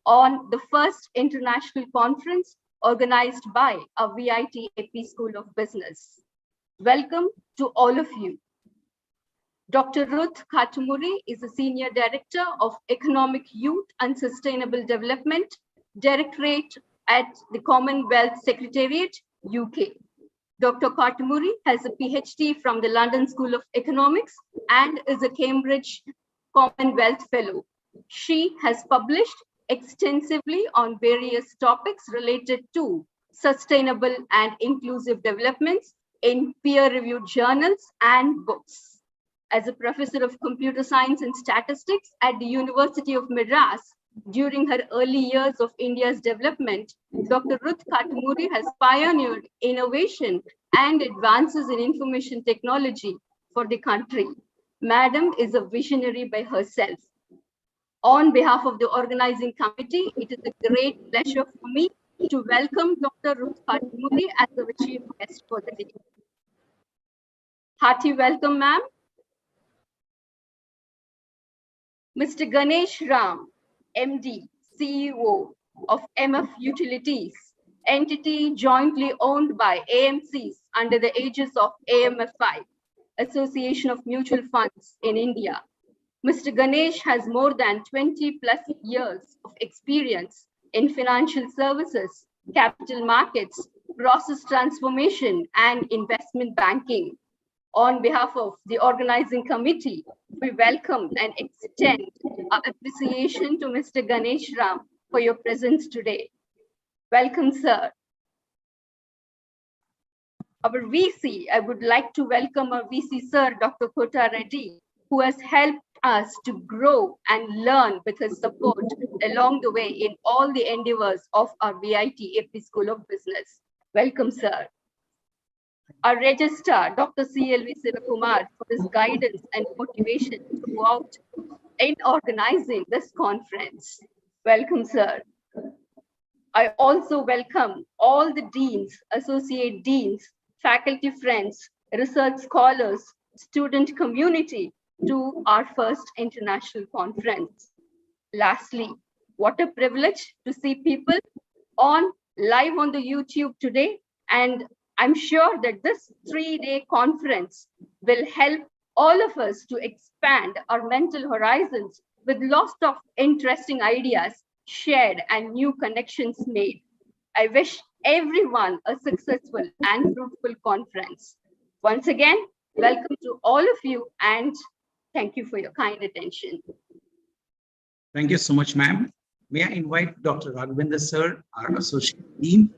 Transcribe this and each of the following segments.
on the first international conference organized by a VIT-AP School of Business. Welcome to all of you. Dr. Ruth Katumuri is a Senior Director of Economic Youth and Sustainable Development, Directorate at the Commonwealth Secretariat, UK. Dr. Katumuri has a PhD from the London School of Economics and is a Cambridge Commonwealth Fellow. She has published extensively on various topics related to sustainable and inclusive developments in peer-reviewed journals and books. As a professor of computer science and statistics at the University of Madras, during her early years of India's development, Dr. Ruth Katumuri has pioneered innovation and advances in information technology for the country. Madam is a visionary by herself. On behalf of the organizing committee, it is a great pleasure for me to welcome Dr. Ruth Katumuri as our chief guest for the day. Hearty welcome, ma'am. Mr. Ganesh Ram, MD, CEO of MF Utilities, entity jointly owned by AMCs under the aegis of AMFI, Association of Mutual Funds in India. Mr. Ganesh has more than 20+ years of experience in financial services, capital markets, process transformation, and investment banking. On behalf of the organizing committee, we welcome and extend our appreciation to Mr. Ganesh Ram for your presence today. Welcome, sir. Our VC, I would like to welcome our VC, sir, Dr. Kota Reddy, who has helped us to grow and learn with his support along the way in all the endeavors of our VIT-AP School of Business. Welcome, sir. Our registrar, Dr. CLV Sivakumar, for his guidance and motivation throughout in organizing this conference. Welcome, sir. I also welcome all the deans, associate deans, faculty friends, research scholars, student community to our first international conference. Lastly, what a privilege to see people live on the YouTube today, and I'm sure that this 3-day conference will help all of us to expand our mental horizons with lots of interesting ideas shared and new connections made. I wish everyone a successful and fruitful conference. Once again, welcome to all of you and thank you for your kind attention. Thank you so much, ma'am. May I invite Dr. Raghavendra sir, our associate dean,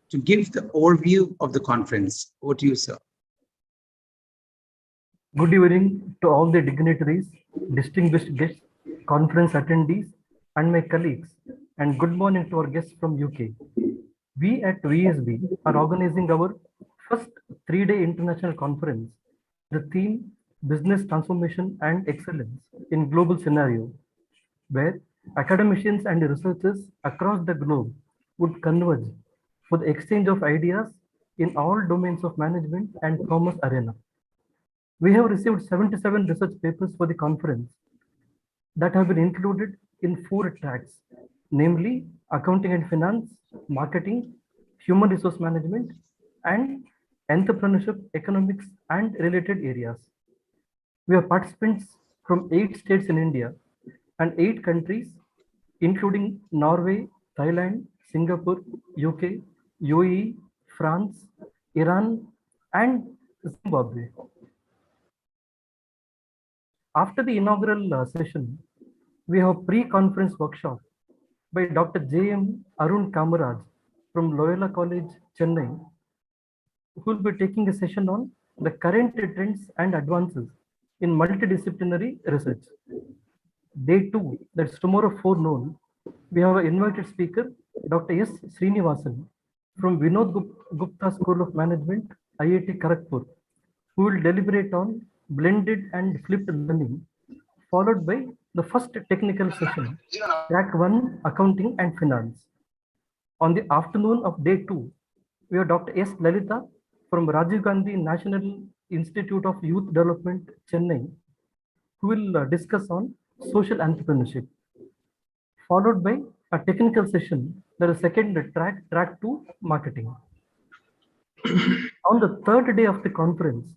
to give the overview of the conference. Over to you, sir. Good evening to all the dignitaries, distinguished guests, conference attendees, and my colleagues, and good morning to our guests from UK. We at VSB are organizing our first 3-day international conference. The theme, Business Transformation and Excellence in Global Scenario, where academicians and researchers across the globe would converge for the exchange of ideas in all domains of management and commerce arena. We have received 77 research papers for the conference that have been included in 4 tracks, namely accounting and finance, marketing, human resource management, and entrepreneurship, economics, and related areas. We have participants from 8 states in India and 8 countries, including Norway, Thailand, Singapore, UK, UAE, France, Iran, and Zimbabwe. After the inaugural session, we have a pre-conference workshop by Dr. J.M. Arun Kamaraj from Loyola College, Chennai, who will be taking a session on the current trends and advances in multidisciplinary research. Day 2, that's tomorrow 4 noon, we have an invited speaker, Dr. S. Srinivasan from Vinod Gupta School of Management, IIT Kharagpur, who will deliberate on blended and flipped learning, followed by the first technical session, track 1, accounting and finance. On the afternoon of day 2, we have Dr. S. Lalita from Rajiv Gandhi National Institute of Youth Development, Chennai, who will discuss on social entrepreneurship, followed by a technical session, that is second track 2 marketing. On the third day of the conference,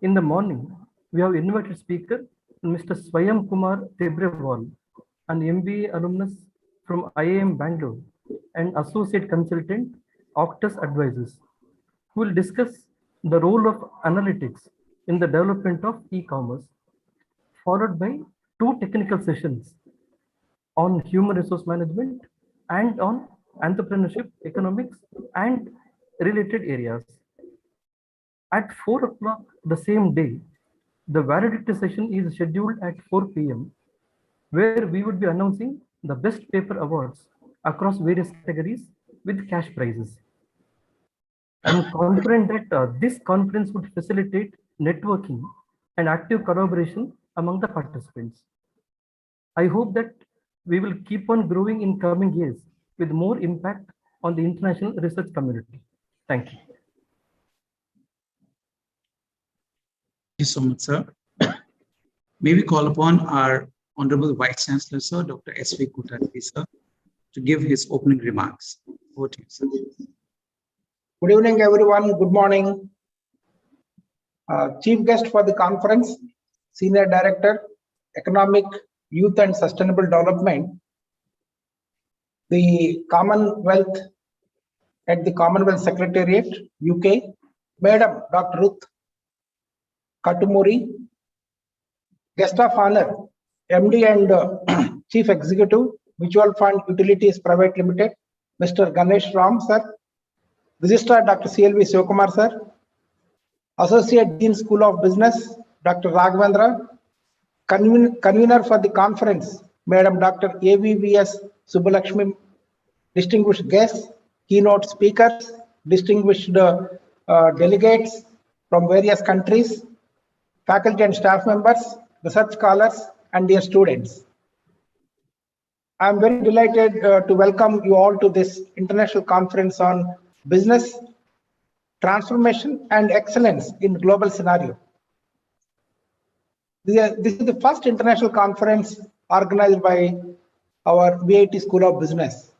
in the morning, we have invited speaker Mr. Swayam Kumar Tebrewal, an MBA alumnus from IIM Bangalore and associate consultant Octus Advisors, who will discuss the role of analytics in the development of e-commerce, followed by 2 technical sessions on human resource management and on entrepreneurship, economics, and related areas. At 4 o'clock the same day, the validity session is scheduled at 4 p.m., where we would be announcing the best paper awards across various categories with cash prizes. I'm confident that this conference would facilitate networking and active collaboration among the participants. I hope that we will keep on growing in coming years with more impact on the international research community. Thank you. Thank you so much, sir. May we call upon our Honorable Vice Chancellor, sir, Dr. S.V. Kothari, sir, to give his opening remarks. Over to you, sir. Good evening, everyone. Good morning. Chief guest for the conference, Senior Director, Economic, Youth and Sustainable Development, the Commonwealth at the Commonwealth Secretariat, UK, Madam Dr. Ruth Katumuri, Guest of Honor, MD and Chief Executive, Mutual Fund Utilities Private Limited, Mr. Ganesh Ram, sir, Registrar Dr. CLV Sivakumar, sir, Associate Dean School of Business, Dr. Raghavendra, Convener for the conference, Madam Dr. AVVS Subbalakshmi, distinguished guests, keynote speakers, distinguished delegates from various countries, faculty and staff members, research scholars, and dear students. I am very delighted to welcome you all to this international conference on business, transformation, and excellence in global scenario. This is the first international conference organized by our VIT School of Business,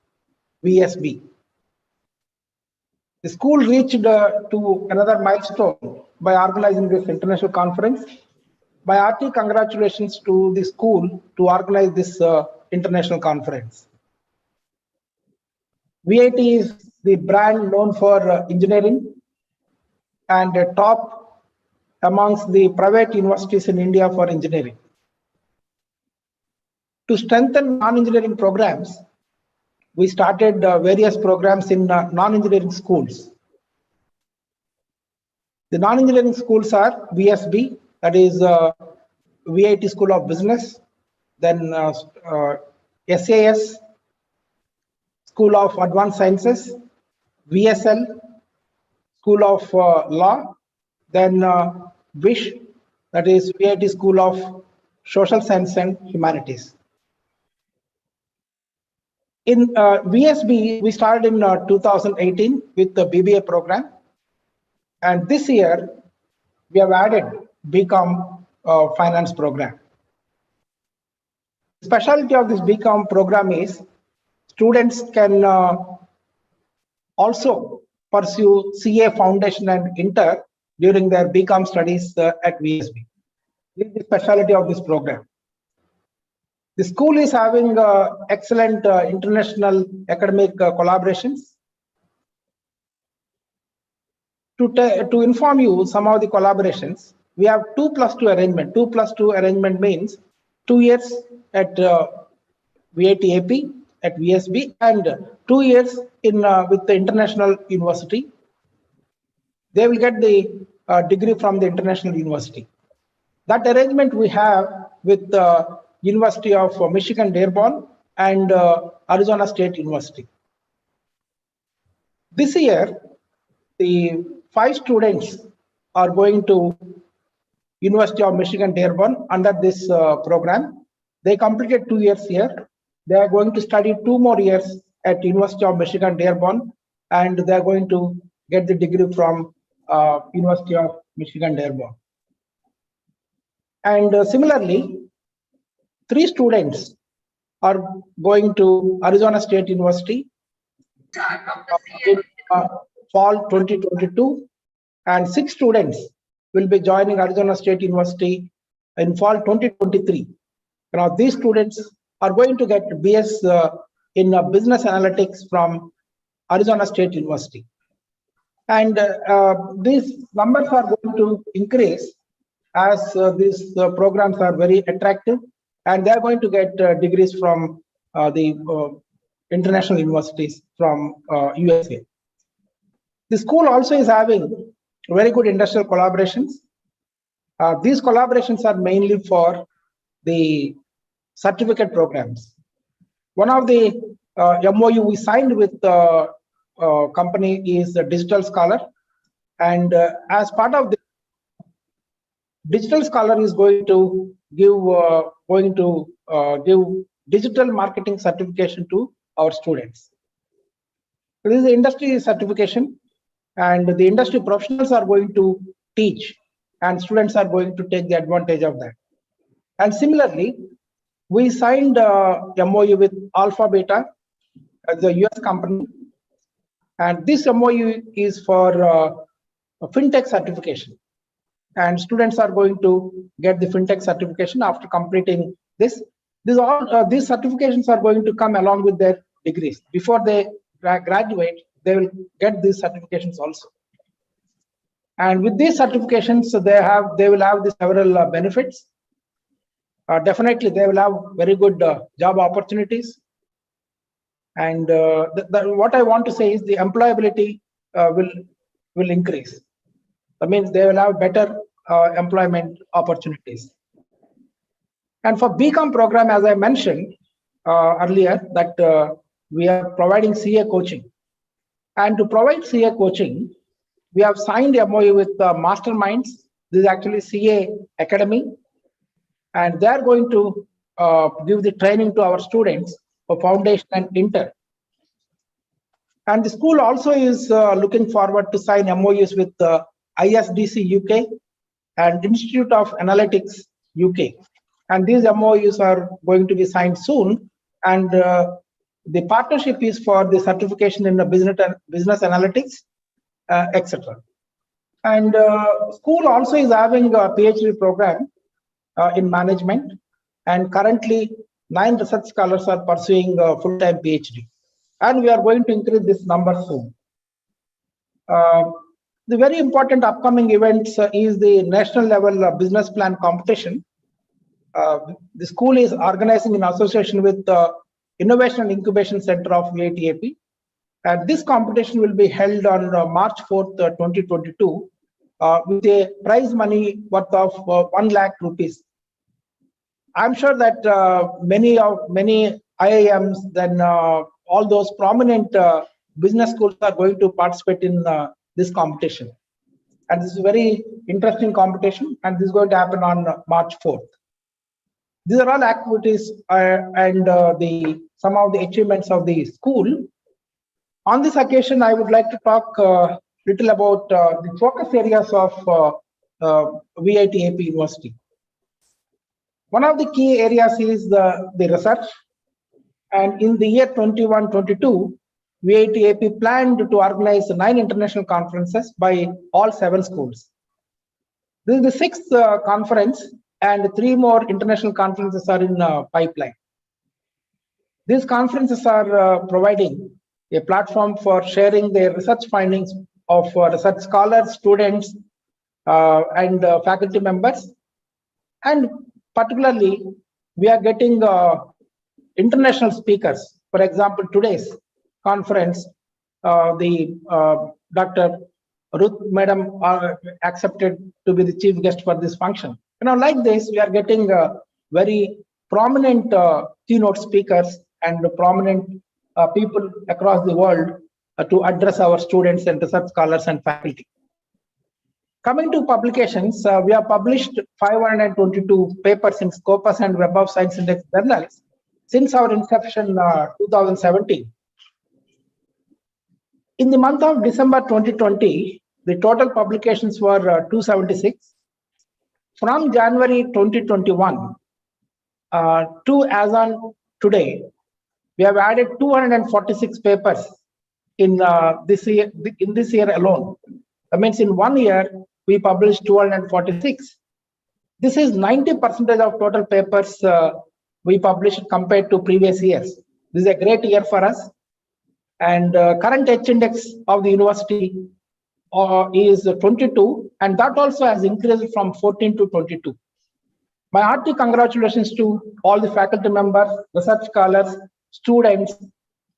VSB. The school reached to another milestone by organizing this international conference. My hearty congratulations to the school to organize this international conference. VIT is the brand known for engineering and top amongst the private universities in India for engineering. To strengthen non-engineering programs, we started various programs in non-engineering schools. The non-engineering schools are VSB, that is VIT School of Business, then SAS, School of Advanced Sciences, VSL, School of Law, then WISH, that is VIT School of Social Science and Humanities. In VSB, we started in 2018 with the BBA program, and this year we have added BCom finance program. The specialty of this BCom program is students can also pursue CA Foundation and Inter during their BCom studies at VSB. This is the specialty of this program. The school is having excellent international academic collaborations. To inform you some of the collaborations, we have 2+2 arrangement. 2+2 arrangement means 2 years at VIT-AP at VSB and 2 years in with the international university. They will get the degree from the international university. That arrangement we have with the University of Michigan Dearborn and Arizona State University. This year, the 5 students are going to University of Michigan Dearborn under this program. They completed 2 years here. They are going to study 2 more years at University of Michigan Dearborn, and they are going to get the degree from University of Michigan Dearborn. And similarly, 3 students are going to Arizona State University in fall 2022, and 6 students will be joining Arizona State University in fall 2023. Now, these students are going to get BS in business analytics from Arizona State University. And these numbers are going to increase as these programs are very attractive, and they are going to get degrees from the international universities from USA. The school also is having very good industrial collaborations. These collaborations are mainly for the certificate programs. One of the MOU we signed with company is the Digital Scholar, and as part of the Digital Scholar is going to give digital marketing certification to our students. This is the industry certification, and the industry professionals are going to teach, and students are going to take the advantage of that. And similarly, we signed MOU with Alpha Beta, the US company, and this MOU is for fintech certification, and students are going to get the fintech certification after completing this. These certifications are going to come along with their degrees. Before they graduate, they will get these certifications also. And with these certifications, they will have the several benefits. Definitely, they will have very good job opportunities. And what I want to say is the employability will increase. That means they will have better employment opportunities. And for BCom program, as I mentioned earlier, that we are providing CA coaching. And to provide CA coaching, we have signed a MOU with Masterminds. This is actually CA Academy. And they are going to give the training to our students for foundation and inter. And the school also is looking forward to sign MOUs with ISDC UK and Institute of Analytics UK. And these MOUs are going to be signed soon. And the partnership is for the certification in the business analytics, etc. And school also is having a PhD program in management, and currently 9 research scholars are pursuing a full-time PhD, and we are going to increase this number soon. The very important upcoming events is the national level business plan competition. The school is organizing in association with the Innovation and Incubation Center of VIT-AP, and this competition will be held on March 4th, 2022, with a prize money worth of 1 lakh rupees. I'm sure that many IIMs, then all those prominent business schools are going to participate in this competition. And this is a very interesting competition, and this is going to happen on March 4th. These are all activities and some of the achievements of the school. On this occasion, I would like to talk a little about the focus areas of VIT-AP University. One of the key areas is the research, and in the year 21-22, VIT-AP planned to organize 9 international conferences by all 7 schools. This is the 6th conference, and 3 more international conferences are in pipeline. These conferences are providing a platform for sharing their research findings of research scholars, students, and faculty members. And particularly, we are getting international speakers. For example, today's conference, Dr. Ruth Madam accepted to be the chief guest for this function. Like this, we are getting very prominent keynote speakers and prominent people across the world to address our students and research scholars and faculty. Coming to publications, we have published 522 papers in Scopus and Web of Science Index journals since our inception 2017. In the month of December 2020, the total publications were 276. From January 2021 to as on today, we have added 246 papers in this year alone. That means in 1 year, we published 246. This is 90% of total papers we published compared to previous years. This is a great year for us. And current H index of the university is 22, and that also has increased from 14 to 22. My hearty congratulations to all the faculty members, research scholars, students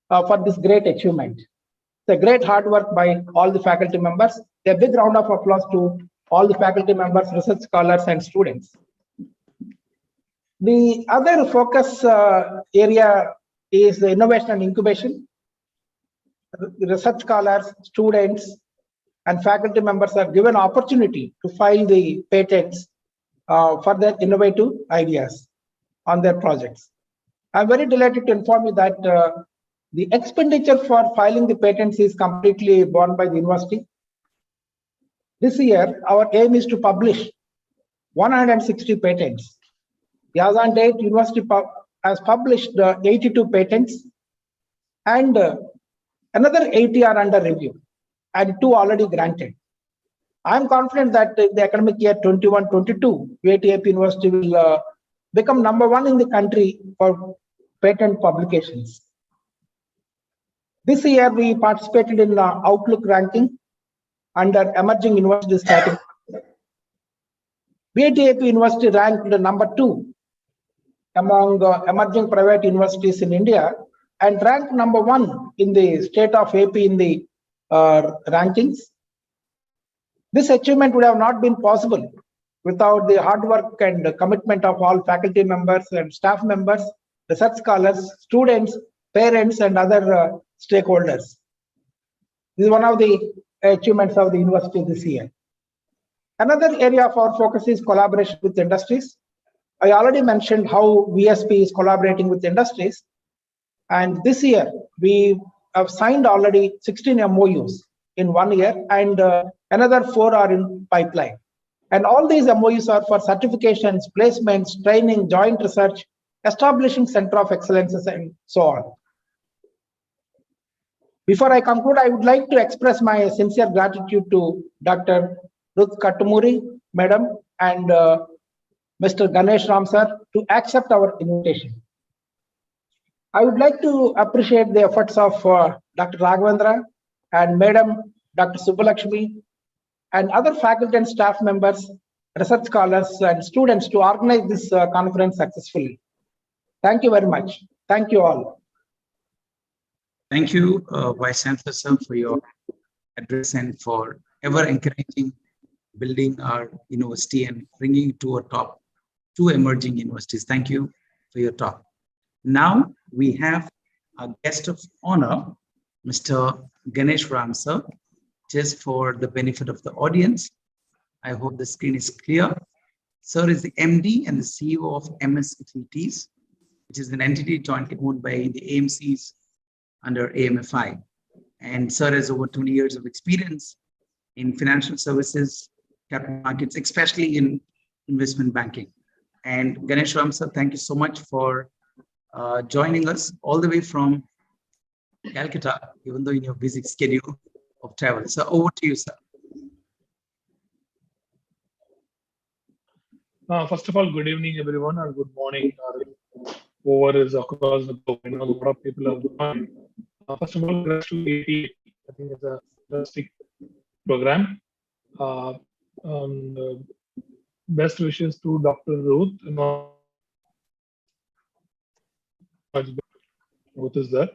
for this great achievement. It's a great hard work by all the faculty members. A big round of applause to all the faculty members, research scholars, and students. The other focus area is the innovation and incubation. Research scholars, students, and faculty members are given opportunity to file the patents for their innovative ideas on their projects. I'm very delighted to inform you that the expenditure for filing the patents is completely borne by the university. This year, our aim is to publish 160 patents. As on date, university has published 82 patents, and another 80 are under review, and 2 already granted. I'm confident that in the academic year 21-22, VIT-AP University will become #1 in the country for patent publications. This year, we participated in Outlook ranking under emerging universities category. VIT-AP University ranked #2 among emerging private universities in India and ranked #1 in the state of AP in the rankings. This achievement would have not been possible without the hard work and commitment of all faculty members and staff members, research scholars, students, parents, and other stakeholders. This is one of the achievements of the university this year. Another area of our focus is collaboration with industries. I already mentioned how VSP is collaborating with industries. And this year, we have signed already 16 MOUs in 1 year, and another 4 are in pipeline. And all these MOUs are for certifications, placements, training, joint research, establishing center of excellences, and so on. Before I conclude, I would like to express my sincere gratitude to Dr. Ruth Katumuri, Madam, and Mr. Ganesh Ram sir to accept our invitation. I would like to appreciate the efforts of Dr. Raghavendra and Madam Dr. Subbulakshmi and other faculty and staff members, research scholars, and students to organize this conference successfully. Thank you very much. Thank you all. Thank you, Vice Chancellor sir, for your address and for ever encouraging building our university and bringing it to a top 2 emerging universities. Thank you for your talk. Now we have a guest of honor, Mr. Ganesh Ram sir. Just for the benefit of the audience, I hope the screen is clear. Sir is the MD and the CEO of MS Utilities, which is an entity jointly owned by the AMCs under AMFI. And sir has over 20 years of experience in financial services, capital markets, especially in investment banking. And Ganesh Ram sir, thank you so much for joining us all the way from Calcutta, even though in your busy schedule of travel. So over to you, sir. First of all, good evening, everyone, or good morning, or over is across the globe. I know a lot of people are joined. First of all, congrats to VIT-AP. I think it's a fantastic program. Best wishes to Dr. Ruth. Ruth is there.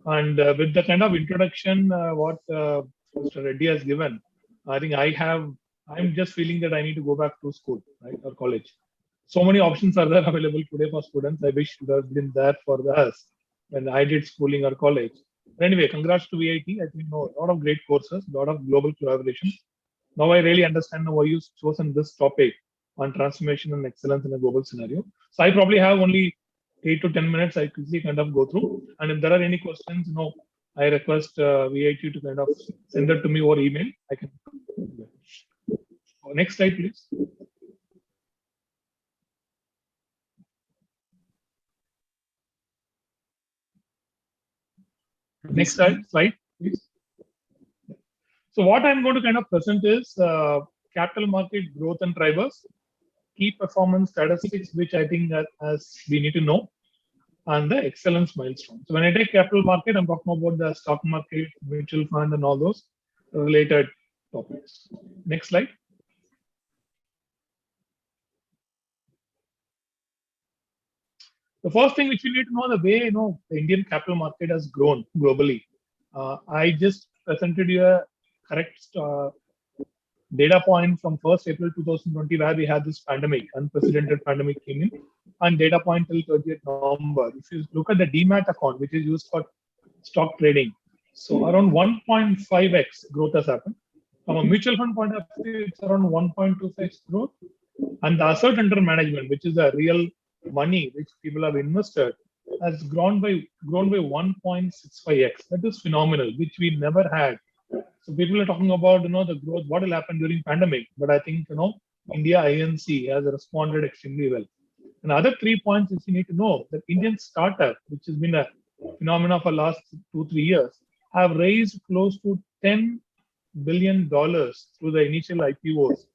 And with the kind of introduction what Mr. Reddy has given, I think I'm just feeling that I need to go back to school, right, or college. So many options are there available today for students. I wish it would have been there for us when I did schooling or college. But anyway, congrats to VIT. I think a lot of great courses, a lot of global collaboration. Now I really understand why you've chosen this topic on transformation and excellence in a global scenario. So I probably have only 8 to 10 minutes. I quickly kind of go through. And if there are any questions, I request VIT to kind of send it to me over email. I can. Next slide, please. Next slide, please. So what I'm going to kind of present is capital market growth and drivers, key performance statistics, which I think as we need to know, and the excellence milestones. So when I take capital market, I'm talking about the stock market, mutual fund, and all those related topics. Next slide. The first thing which we need to know, the way the Indian capital market has grown globally. I just presented you a correct data point from 1st April 2020, where we had this pandemic, unprecedented pandemic came in, and data point till 30th November. If you look at the demat account, which is used for stock trading, so around 1.5x growth has happened. From a mutual fund point of view, it's around 1.26 growth, and the asset under management, which is the real money which people have invested, has grown by 1.65x. That is phenomenal, which we never had. So people are talking about the growth, what will happen during pandemic, but I think India INC has responded extremely well. And other 3 points which you need to know, that Indian startup, which has been a phenomenon for last 2-3 years, have raised close to $10 billion through the initial IPOs,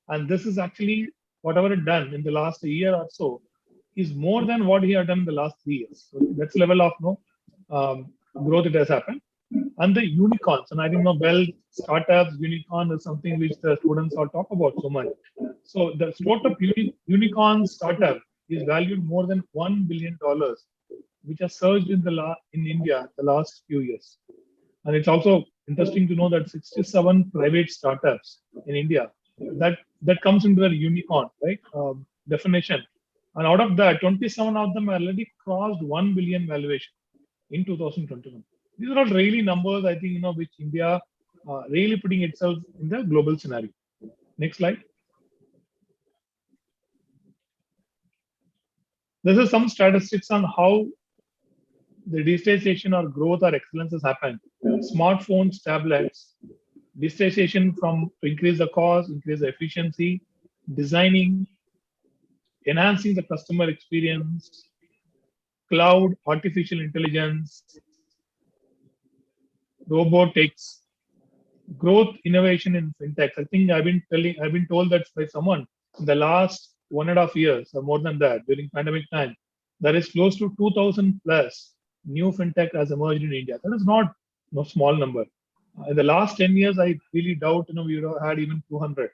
and this is actually whatever it done in the last year or so is more than what he had done in the last 3 years. So that's the level of growth it has happened. And the unicorns, and I think startups, unicorn is something which the students all talk about so much. So the startup unicorn startup is valued more than $1 billion, which has surged in India the last few years. And it's also interesting to know that 67 private startups in India that comes into the unicorn, right? Definition. And out of that, 27 of them already crossed 1 billion valuation in 2021. These are all really numbers, I think, which India really putting itself in the global scenario. Next slide. This is some statistics on how the digitization or growth or excellence has happened. Smartphones, tablets, digitization to increase the cost, increase the efficiency, designing, enhancing the customer experience, cloud, artificial intelligence, robotics, growth, innovation in fintech. I think I've been told that by someone in the last 1.5 years or more than that during pandemic time, there is close to 2,000 plus new fintech has emerged in India. That is not no small number. In the last 10 years, I really doubt we would have had even 200.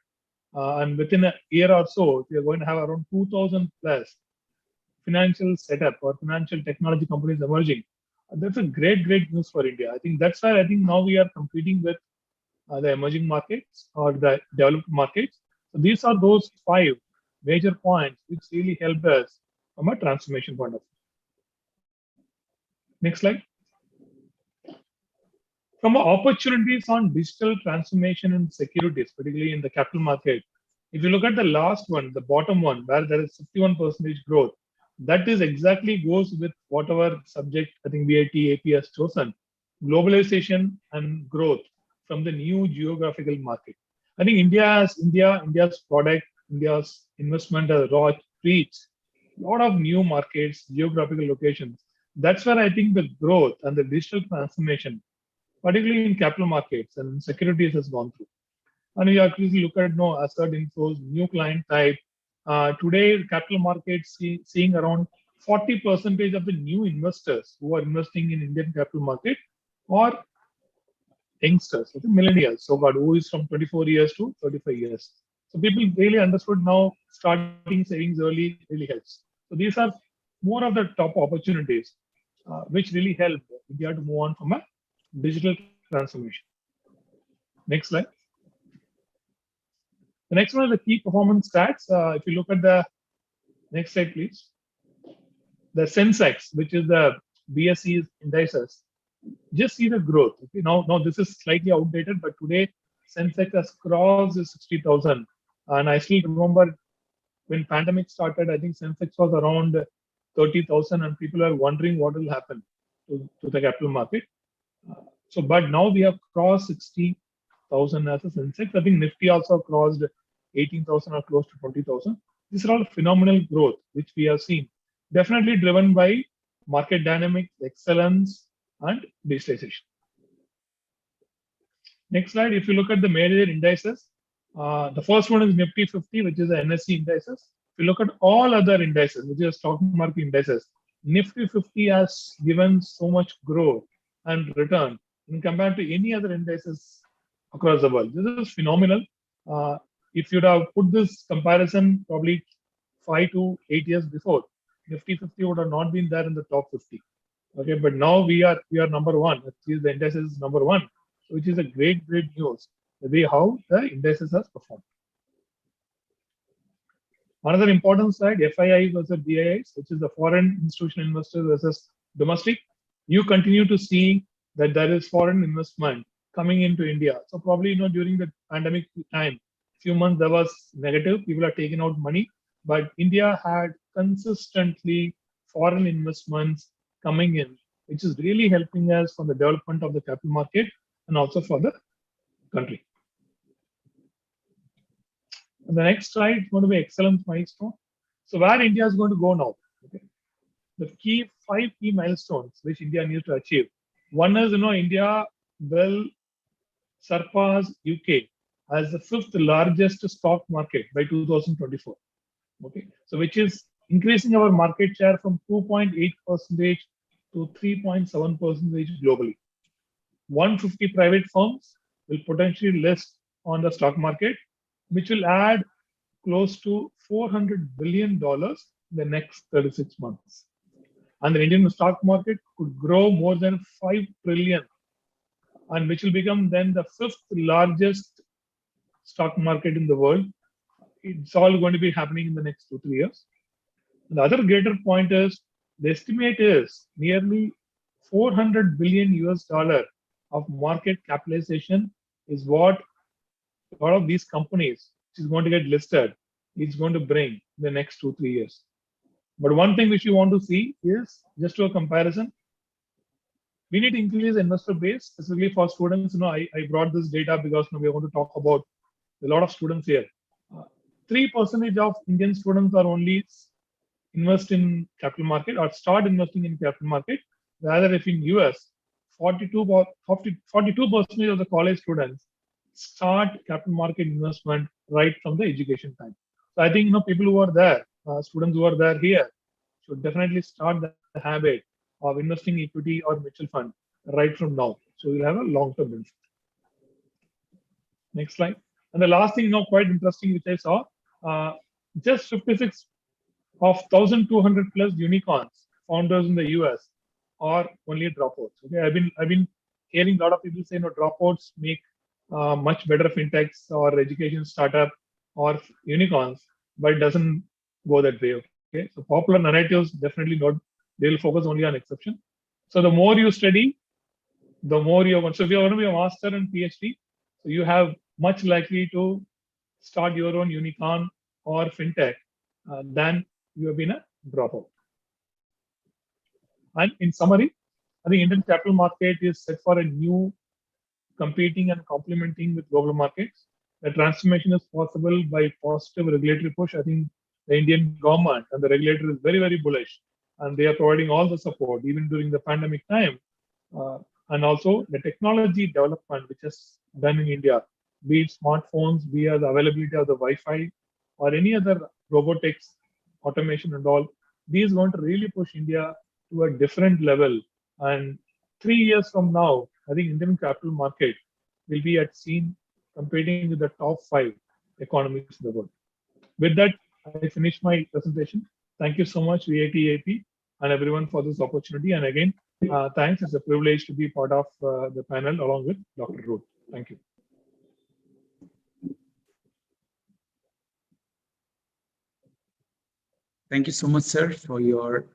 And within a year or so, we are going to have around 2,000 plus financial setup or financial technology companies emerging. That's a great news for India. I think that's why I think now we are competing with the emerging markets or the developed markets. So these are those 5 major points which really helped us from a transformation point of view. Next slide. From opportunities on digital transformation and securities, particularly in the capital market, if you look at the last one, the bottom one, where there is 51% growth, that is exactly goes with whatever subject I think VIT-AP has chosen, globalization and growth from the new geographical market. I think India's product, India's investment has reached a lot of new markets, geographical locations. That's where I think the growth and the digital transformation, particularly in capital markets and securities, has gone through. And you actually look at asset inflows, new client type. Today, capital markets seeing around 40% of the new investors who are investing in Indian capital market are youngsters, millennials, so-called, who is from 24 years to 35 years. So people really understood now starting savings early really helps. So these are more of the top opportunities which really help India to move on from a digital transformation. Next slide. The next one is the key performance stats. If you look at the next slide, please. The Sensex, which is the BSE indices, just see the growth. Okay, now this is slightly outdated, but today Sensex has crossed 60,000. And I still remember when pandemic started, I think Sensex was around 30,000, and people are wondering what will happen to the capital market. But now we have crossed 60,000 as a Sensex. I think Nifty also crossed 18,000 or close to 20,000. These are all phenomenal growth which we have seen. Definitely driven by market dynamics, excellence, and digitalization. Next slide, if you look at the major indices, the first one is Nifty 50, which is the NSE indices. If you look at all other indices, which is stock market indices, Nifty 50 has given so much growth and return in compared to any other indices across the world. This is phenomenal. If you'd have put this comparison probably 5 to 8 years before, Nifty 50 would have not been there in the top 50. Okay, but now we are number one. The index is number one, which is a great news. The way how the indices has performed. Another important slide, FII versus DIIs, which is the foreign institutional investors versus domestic. You continue to see that there is foreign investment coming into India. So probably during the pandemic time, few months there was negative. People are taking out money, but India had consistently foreign investments coming in, which is really helping us for the development of the capital market and also for the country. And the next slide is going to be excellence milestone. So where India is going to go now? Okay. The 5 key milestones which India needs to achieve. One is, India will surpass UK as the 5th largest stock market by 2024. Okay, so which is increasing our market share from 2.8% to 3.7% globally. 150 private firms will potentially list on the stock market, which will add close to $400 billion in the next 36 months. And the Indian stock market could grow more than 5 trillion, and which will become then the 5th largest stock market in the world. It's all going to be happening in the next 2-3 years. The other greater point is the estimate is nearly $400 billion of market capitalization is what a lot of these companies, which is going to get listed, is going to bring in the next 2-3 years. But one thing which you want to see is just to a comparison. We need to increase the investor base, specifically for students. I brought this data because we are going to talk about a lot of students here. 3% of Indian students are only invest in capital market or start investing in capital market. Rather, if in US, 42% of the college students start capital market investment right from the education time. So I think people who are there, students who are there here, should definitely start the habit of investing equity or mutual fund right from now. So you'll have a long-term benefit. Next slide. And the last thing, quite interesting, which I saw, just 56 of 1,200 plus unicorns founders in the US are only dropouts. Okay, I've been hearing a lot of people say, dropouts make much better fintechs or education startup or unicorns, but it doesn't go that way. Okay, so popular narratives definitely not. They will focus only on exception. So the more you study, the more you're going. So if you're going to be a master and PhD, so you have much likely to start your own unicorn or fintech than you have been a dropout. And in summary, I think Indian capital market is set for a new competing and complementing with global markets. The transformation is possible by positive regulatory push. I think the Indian government and the regulator is very, very bullish, and they are providing all the support even during the pandemic time. And also the technology development which is done in India, be it smartphones, be it the availability of the Wi-Fi or any other robotics, automation and all, these want to really push India to a different level. And 3 years from now, I think Indian capital market will be at scene competing with the top 5 economies in the world. With that, I finish my presentation. Thank you so much, VIT-AP, and everyone for this opportunity. And again, thanks. It's a privilege to be part of the panel along with Dr. Ruth. Thank you. Thank you so much, sir, for your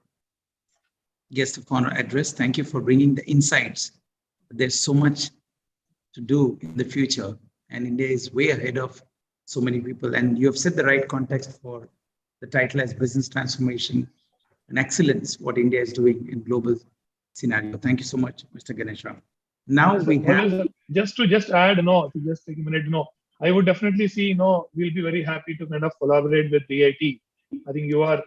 guest of honor address. Thank you for bringing the insights. There's so much to do in the future, and India is way ahead of so many people. And you have set the right context for the title as business transformation and excellence, what India is doing in global scenario. Thank you so much, Mr. Ganesh Ram. Now we have just add, to just take a minute, I would definitely see, we'll be very happy to kind of collaborate with VIT. I think you are,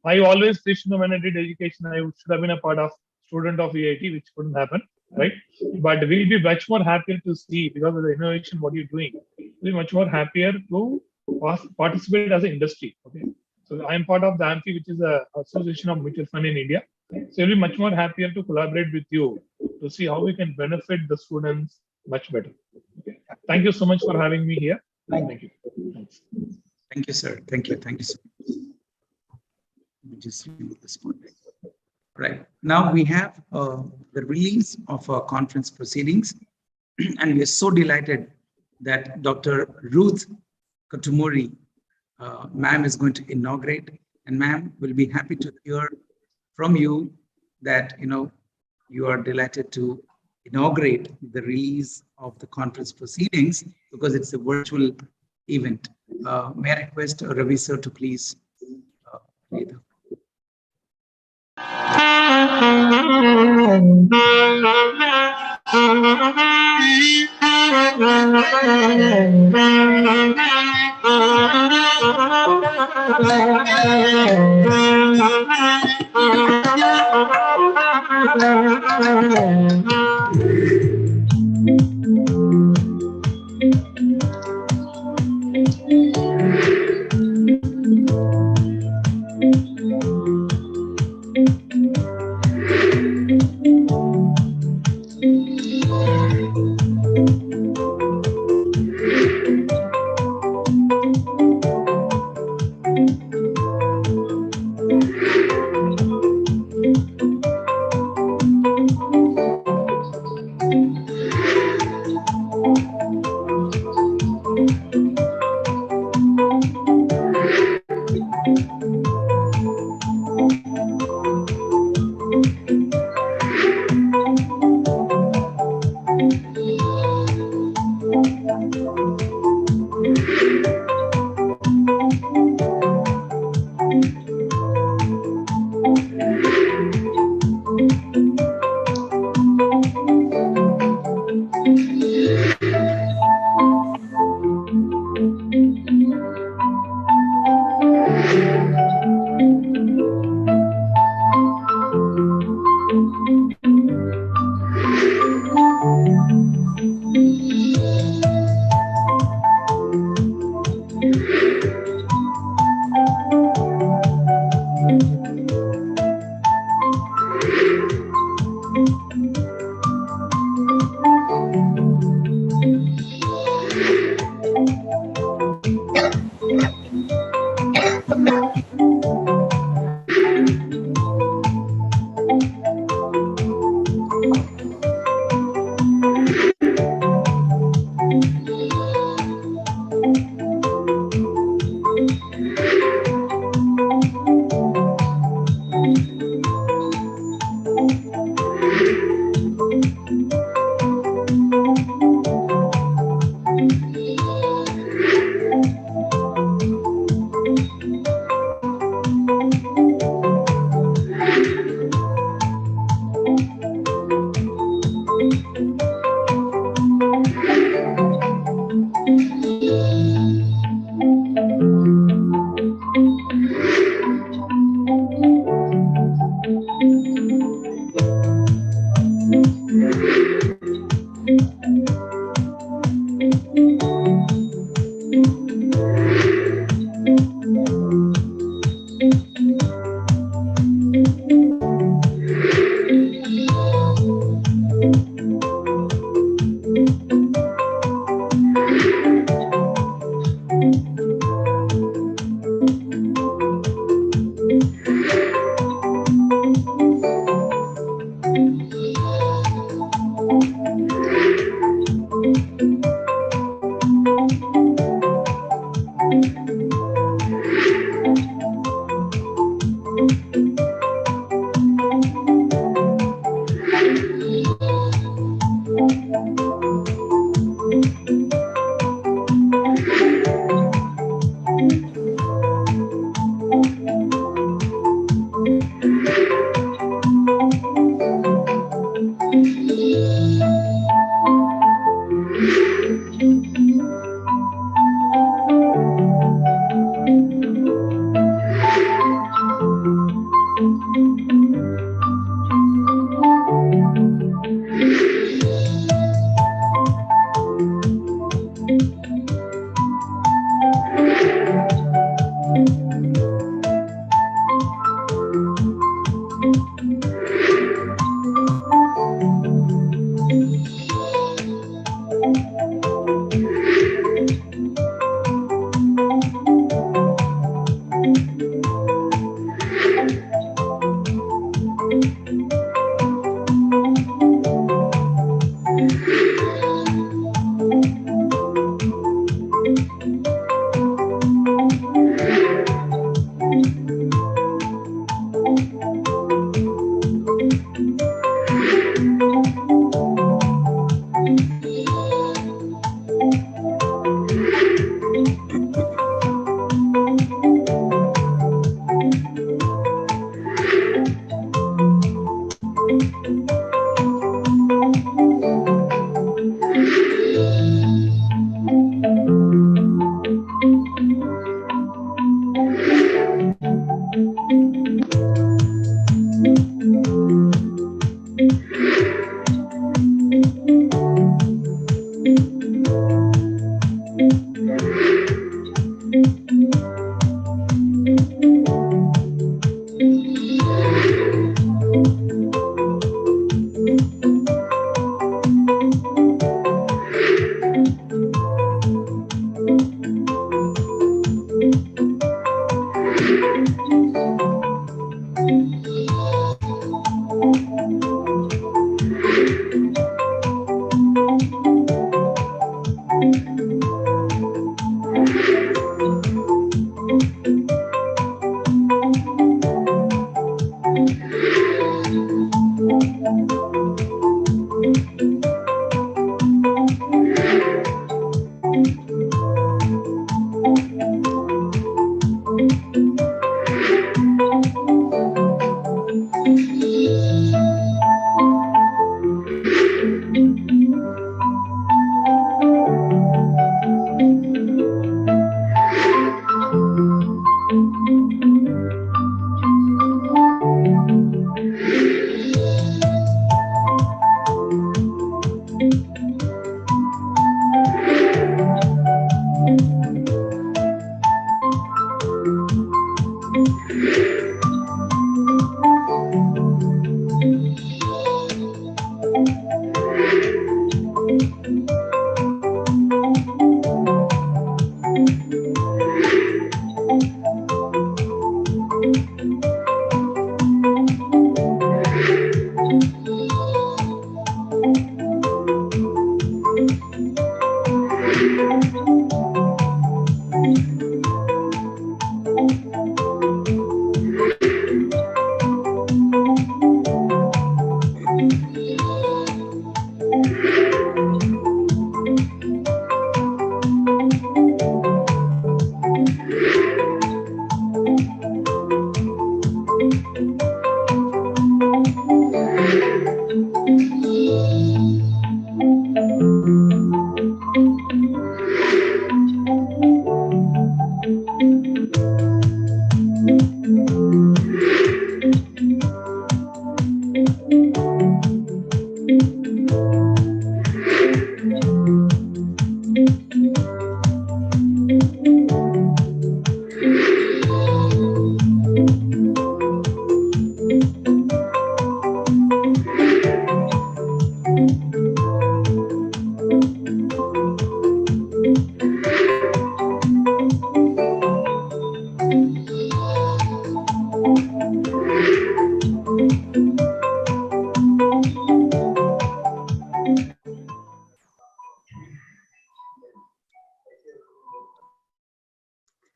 I always wish, when I did education, I should have been a part of student of VIT, which couldn't happen, right? But we'll be much more happier to see, because of the innovation, what you're doing. We'll be much more happier to participate as an industry. Okay, so I am part of the AMFI, which is a association of mutual fund in India. So we'll be much more happier to collaborate with you to see how we can benefit the students much better. Okay, thank you so much for having me here. Thank you. Thanks. Thank you, sir. Thank you. Thank you, sir. Let me just remove this one. Right. Now we have the release of our conference proceedings, and we are so delighted that Dr. Ruth Katumuri, ma'am, is going to inaugurate, and ma'am will be happy to hear from you that you are delighted to inaugurate the release of the conference proceedings because it's a virtual event. May I request Ravi sir to please play the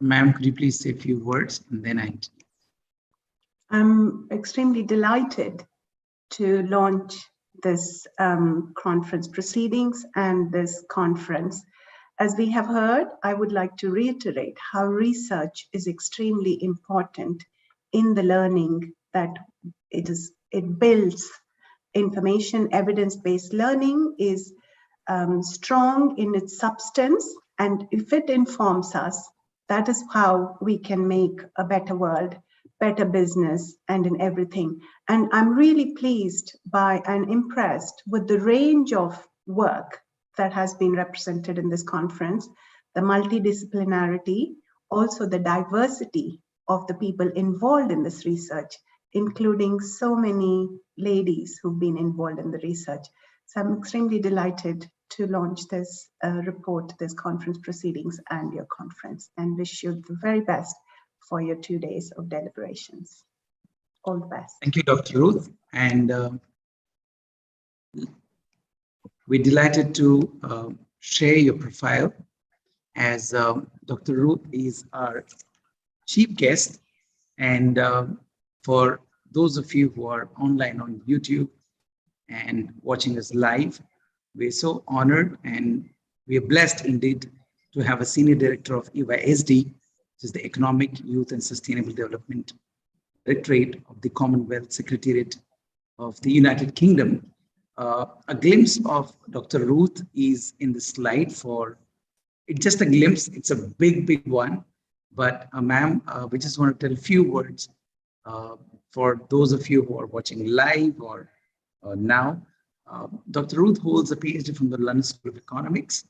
Ma'am, could you please say a few words and then I. I'm extremely delighted to launch this conference proceedings and this conference. As we have heard, I would like to reiterate how research is extremely important in the learning that it builds information. Evidence-based learning is strong in its substance, and if it informs us, that is how we can make a better world, better business, and in everything. And I'm really pleased by and impressed with the range of work that has been represented in this conference, the multidisciplinarity, also the diversity of the people involved in this research, including so many ladies who've been involved in the research. So I'm extremely delighted to launch this report, this conference proceedings and your conference, and wish you the very best for your 2 days of deliberations. All the best. Thank you, Dr. Ruth. And we're delighted to share your profile, as Dr. Ruth is our chief guest. And for those of you who are online on YouTube and watching us live, we're so honored and we are blessed indeed to have a senior director of EYSD, which is the Economic, Youth and Sustainable Development Directorate of the Commonwealth Secretariat of the United Kingdom. A glimpse of Dr. Ruth is in the slide. For it's just a glimpse, it's a big one. But ma'am, we just want to tell a few words for those of you who are watching live or now. Dr. Ruth holds a PhD from the London School of Economics,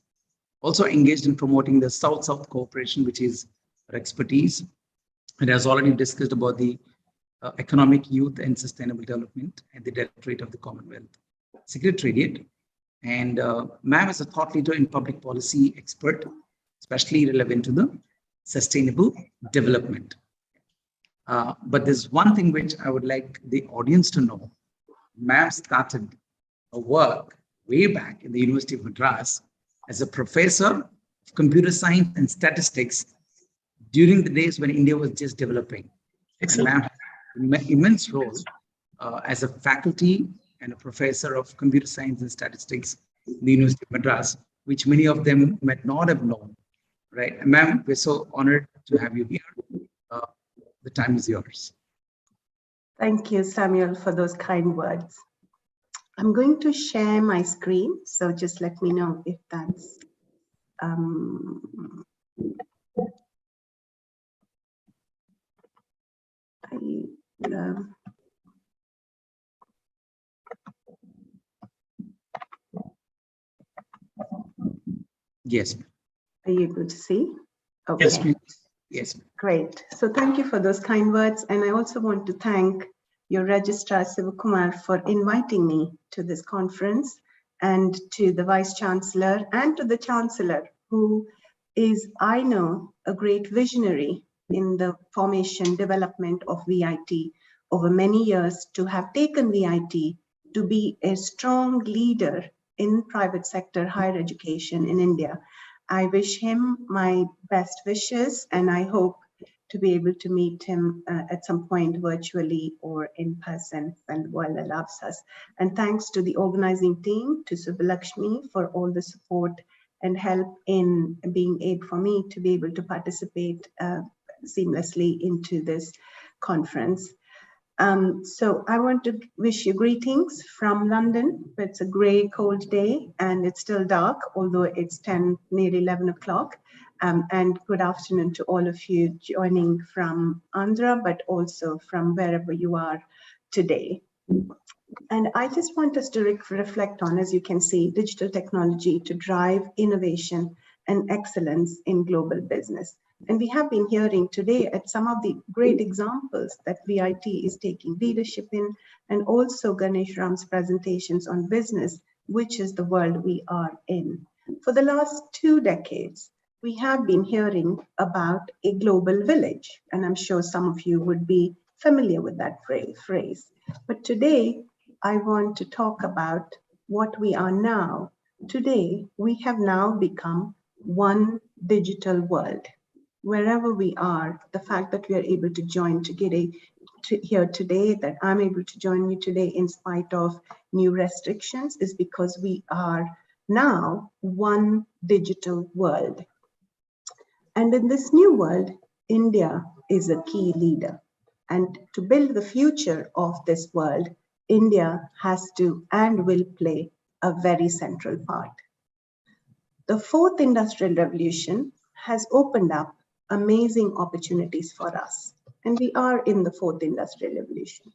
also engaged in promoting the South-South cooperation, which is her expertise, and has already discussed about the Economic, Youth and Sustainable Development at the Directorate of the Commonwealth Secretariat. And ma'am is a thought leader in public policy expert, especially relevant to the sustainable development. But there's one thing which I would like the audience to know. Ma'am started a work way back in the University of Madras as a professor of computer science and statistics during the days when India was just developing. Excellent. And ma'am had an immense role as a faculty and a professor of computer science and statistics in the University of Madras, which many of them might not have known, right? Ma'am, we're so honored to have you here. The time is yours. Thank you, Samuel, for those kind words. I'm going to share my screen, so just let me know if that's Yes. Are you able to see? Okay. Yes, please. Yes. Great. So thank you for those kind words. And I also want to thank your Registrar Sivakumar for inviting me to this conference, and to the Vice Chancellor and to the Chancellor, who is, I know, a great visionary in the formation, development of VIT over many years, to have taken VIT to be a strong leader in private sector higher education in India. I wish him my best wishes, and I hope to be able to meet him at some point virtually or in person when the world allows us. And thanks to the organizing team, to Subbalakshmi, for all the support and help in being able for me to be able to participate seamlessly into this conference. So I want to wish you greetings from London. It's a grey, cold day and it's still dark, although it's 10, nearly 11 o'clock. And good afternoon to all of you joining from Andhra, but also from wherever you are today. And I just want us to reflect on, as you can see, digital technology to drive innovation and excellence in global business. And we have been hearing today at some of the great examples that VIT is taking leadership in, and also Ganesh Ram's presentations on business, which is the world we are in. For the last 2 decades, we have been hearing about a global village, and I'm sure some of you would be familiar with that phrase. But today, I want to talk about what we are now. Today, we have now become one digital world. wherever we are, the fact that we are able to join together here today, that I'm able to join you today in spite of new restrictions, is because we are now one digital world. And in this new world, India is a key leader. And to build the future of this world, India has to and will play a very central part. The fourth industrial revolution has opened up amazing opportunities for us. And we are in the fourth industrial revolution.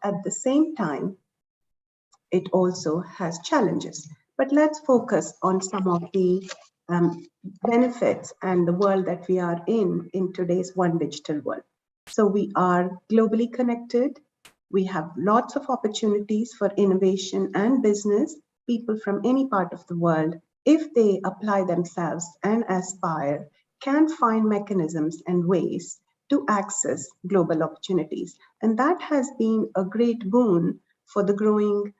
At the same time, it also has challenges. But let's focus on some of the benefits and the world that we are in today's one digital world. So we are globally connected. We have lots of opportunities for innovation and business. People from any part of the world, if they apply themselves and aspire, can find mechanisms and ways to access global opportunities. And that has been a great boon for the growing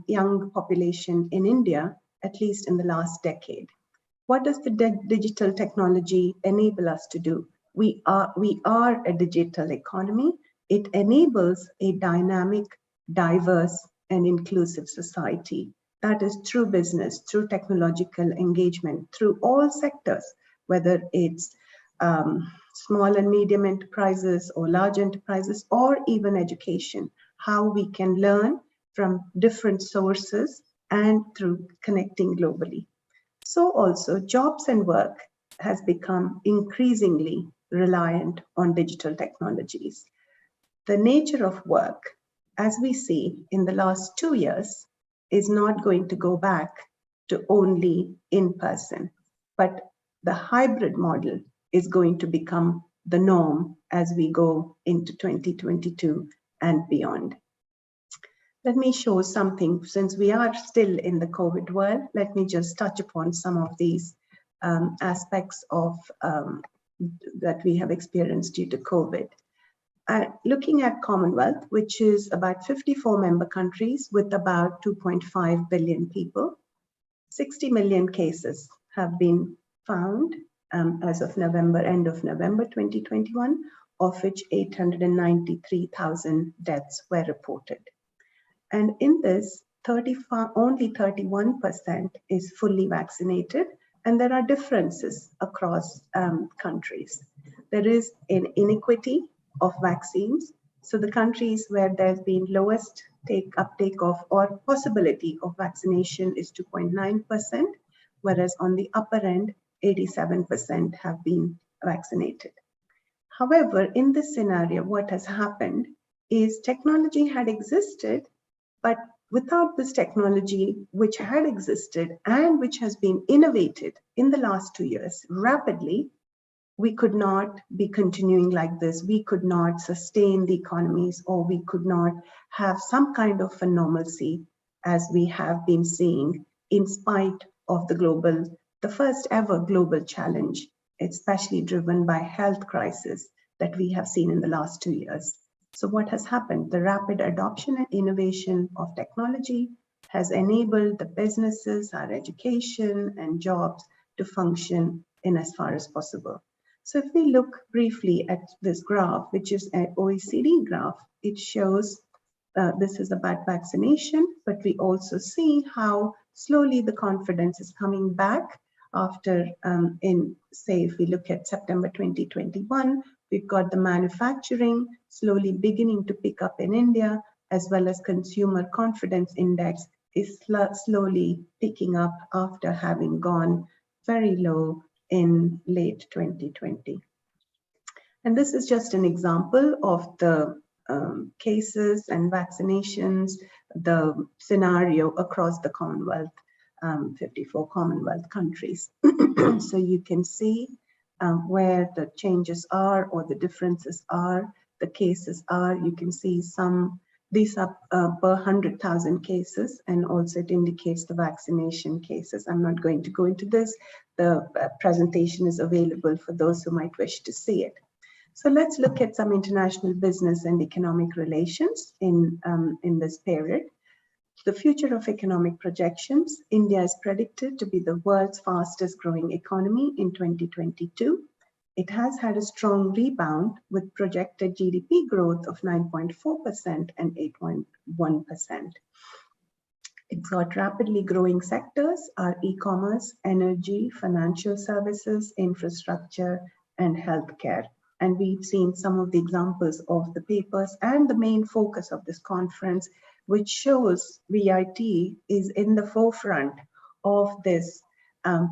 young population in India, at least in the last decade. What does the digital technology enable us to do? We are a digital economy. It enables a dynamic, diverse, and inclusive society. That is through business, through technological engagement, through all sectors, whether it's small and medium enterprises or large enterprises, or even education, how we can learn from different sources and through connecting globally. So also jobs and work has become increasingly reliant on digital technologies. The nature of work, as we see in the last 2 years, is not going to go back to only in person, but the hybrid model is going to become the norm as we go into 2022 and beyond. Let me show something, since we are still in the COVID world, let me just touch upon some of these aspects of that we have experienced due to COVID. Looking at Commonwealth, which is about 54 member countries with about 2.5 billion people, 60 million cases have been found as of end of November 2021, of which 893,000 deaths were reported. And in this, only 31% is fully vaccinated, and there are differences across countries. There is an inequity of vaccines. So the countries where there's been lowest uptake of or possibility of vaccination is 2.9%, whereas on the upper end, 87% have been vaccinated. However, in this scenario, what has happened is technology had existed, but without this technology, which had existed and which has been innovated in the last 2 years rapidly, we could not be continuing like this. We could not sustain the economies, or we could not have some kind of a normalcy as we have been seeing in spite of the first ever global challenge, especially driven by health crisis that we have seen in the last 2 years. So what has happened? The rapid adoption and innovation of technology has enabled the businesses, our education and jobs to function in as far as possible. So if we look briefly at this graph, which is an OECD graph, it shows this is about vaccination, but we also see how slowly the confidence is coming back after, if we look at September 2021, we've got the manufacturing slowly beginning to pick up in India, as well as consumer confidence index is slowly picking up after having gone very low in late 2020. And this is just an example of the cases and vaccinations, the scenario across the Commonwealth, 54 Commonwealth countries. So you can see where the changes are or the differences are, the cases are. You can see these are per 100,000 cases, and also it indicates the vaccination cases. I'm not going to go into this. The presentation is available for those who might wish to see it. So let's look at some international business and economic relations in this period. The future of economic projections. India is predicted to be the world's fastest growing economy in 2022. it has had a strong rebound with projected GDP growth of 9.4% and 8.1%. It's got rapidly growing sectors are e-commerce, energy, financial services, infrastructure, and healthcare. And we've seen some of the examples of the papers and the main focus of this conference, which shows VIT is in the forefront of this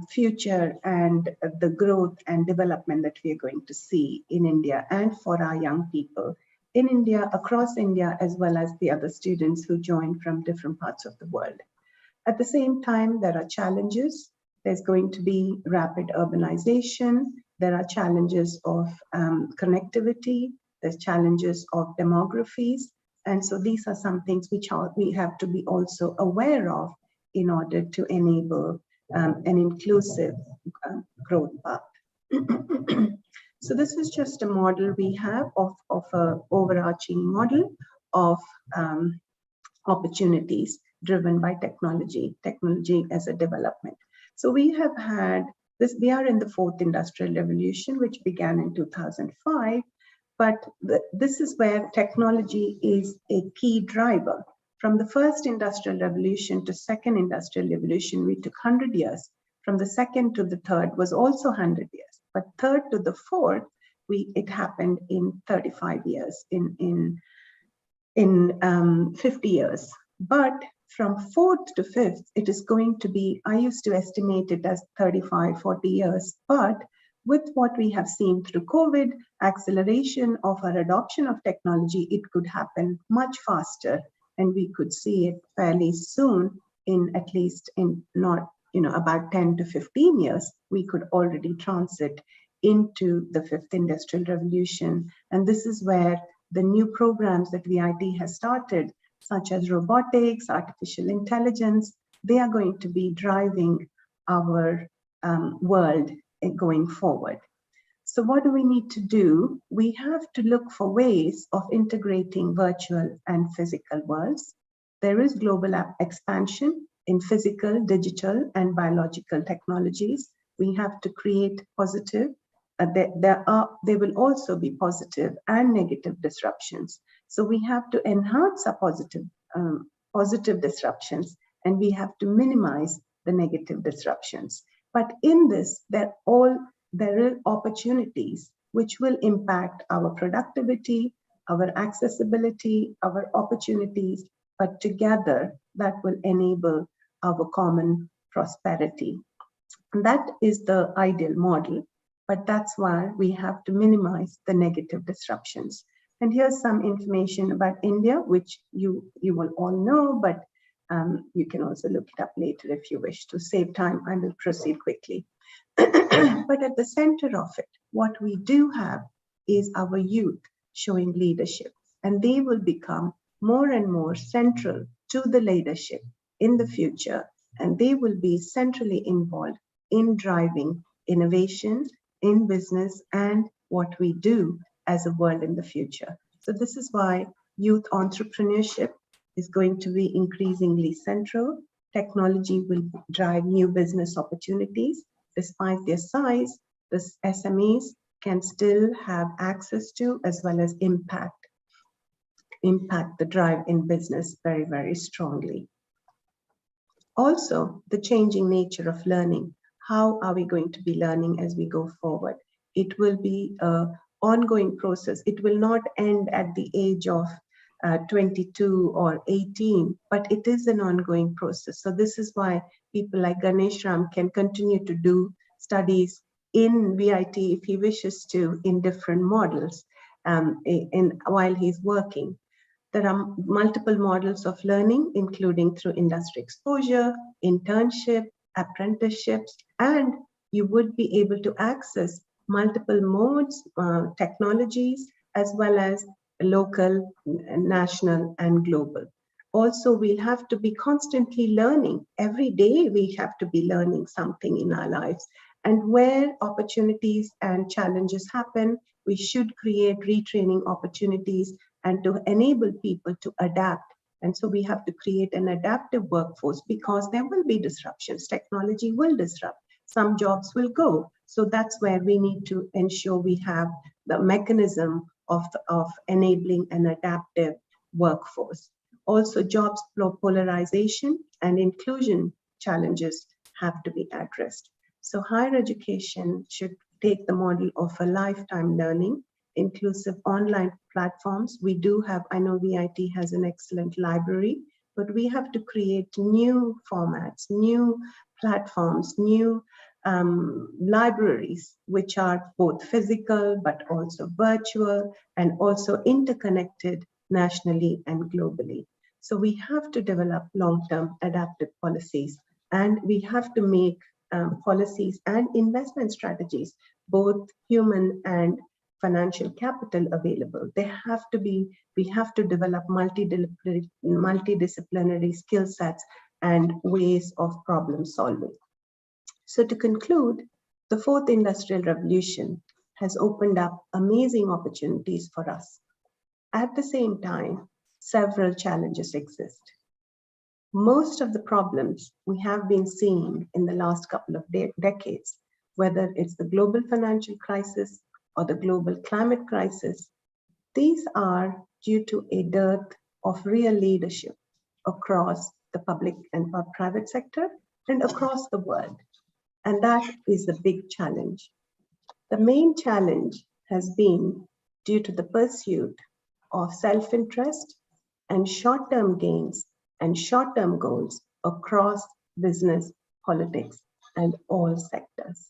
future and the growth and development that we are going to see in India and for our young people in India, across India, as well as the other students who join from different parts of the world. At the same time, there are challenges. There's going to be rapid urbanization. There are challenges of connectivity. There's challenges of demographies. And so these are some things which we have to be also aware of in order to enable an inclusive growth path. So this is just a model we have of an overarching model of opportunities driven by technology as a development. So we have had this, we are in the fourth industrial revolution, which began in 2005, but this is where technology is a key driver. From the first industrial revolution to second industrial revolution, we took 100 years. From the second to the third was also 100 years. But third to the fourth, it happened in 35 years, in 50 years. But from fourth to fifth, it is going to be, I used to estimate it as 35, 40 years. But with what we have seen through COVID, acceleration of our adoption of technology, it could happen much faster. And we could see it fairly soon, in at least in not, about 10 to 15 years, we could already transit into the fifth industrial revolution. And this is where the new programs that VIT has started, such as robotics, artificial intelligence, they are going to be driving our world going forward. So what do we need to do? We have to look for ways of integrating virtual and physical worlds. There is global expansion in physical, digital, and biological technologies. We have to create positive. There will also be positive and negative disruptions. So we have to enhance our positive disruptions, and we have to minimize the negative disruptions. But in this, there are opportunities which will impact our productivity, our accessibility, our opportunities, but together that will enable our common prosperity. And that is the ideal model, but that's why we have to minimize the negative disruptions. And here's some information about India, which you will all know, but you can also look it up later if you wish. To save time, I will proceed quickly. But at the center of it, what we do have is our youth showing leadership, and they will become more and more central to the leadership in the future, and they will be centrally involved in driving innovation in business and what we do as a world in the future. So this is why youth entrepreneurship is going to be increasingly central. Technology will drive new business opportunities. Despite their size, the SMEs can still have access to as well as impact the drive in business very, very strongly. Also, the changing nature of learning. How are we going to be learning as we go forward? It will be an ongoing process. It will not end at the age of 22 or 18, but it is an ongoing process. So this is why people like Ganesh Ram can continue to do studies in VIT if he wishes to, in different models while he's working. There are multiple models of learning, including through industry exposure, internship, apprenticeships, and you would be able to access multiple modes, technologies, as well as local, national, and global. Also, we'll have to be constantly learning. Every day we have to be learning something in our lives. And where opportunities and challenges happen, we should create retraining opportunities and to enable people to adapt. And so we have to create an adaptive workforce because there will be disruptions. Technology will disrupt. some jobs will go. So that's where we need to ensure we have the mechanism of enabling an adaptive workforce. Also, jobs polarization and inclusion challenges have to be addressed. So higher education should take the model of a lifetime learning, inclusive online platforms. We do have, I know VIT has an excellent library, but we have to create new formats, new platforms, new libraries, which are both physical, but also virtual, and also interconnected nationally and globally. So we have to develop long-term adaptive policies, and we have to make policies and investment strategies, both human and financial capital available. They have to be, we have to develop multidisciplinary skill sets and ways of problem solving. So to conclude, the fourth industrial revolution has opened up amazing opportunities for us. At the same time, several challenges exist. Most of the problems we have been seeing in the last couple of decades, whether it's the global financial crisis or the global climate crisis, these are due to a dearth of real leadership across the public and private sector and across the world. And that is the big challenge. The main challenge has been due to the pursuit of self-interest and short-term gains and short-term goals across business, politics, and all sectors.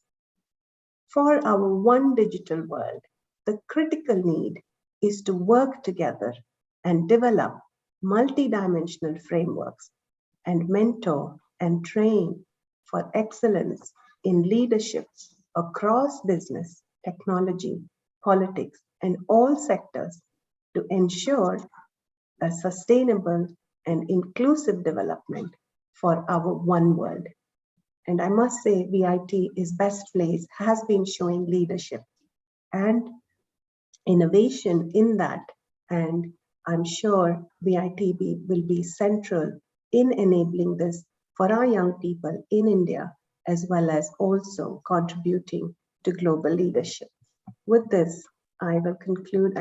For our one digital world, the critical need is to work together and develop multidimensional frameworks and mentor and train for excellence in leadership across business, technology, politics, and all sectors to ensure a sustainable and inclusive development for our one world. And I must say, VIT is best placed, has been showing leadership and innovation in that. And I'm sure VIT will be central in enabling this for our young people in India, as well as also contributing to global leadership. With this, I conclude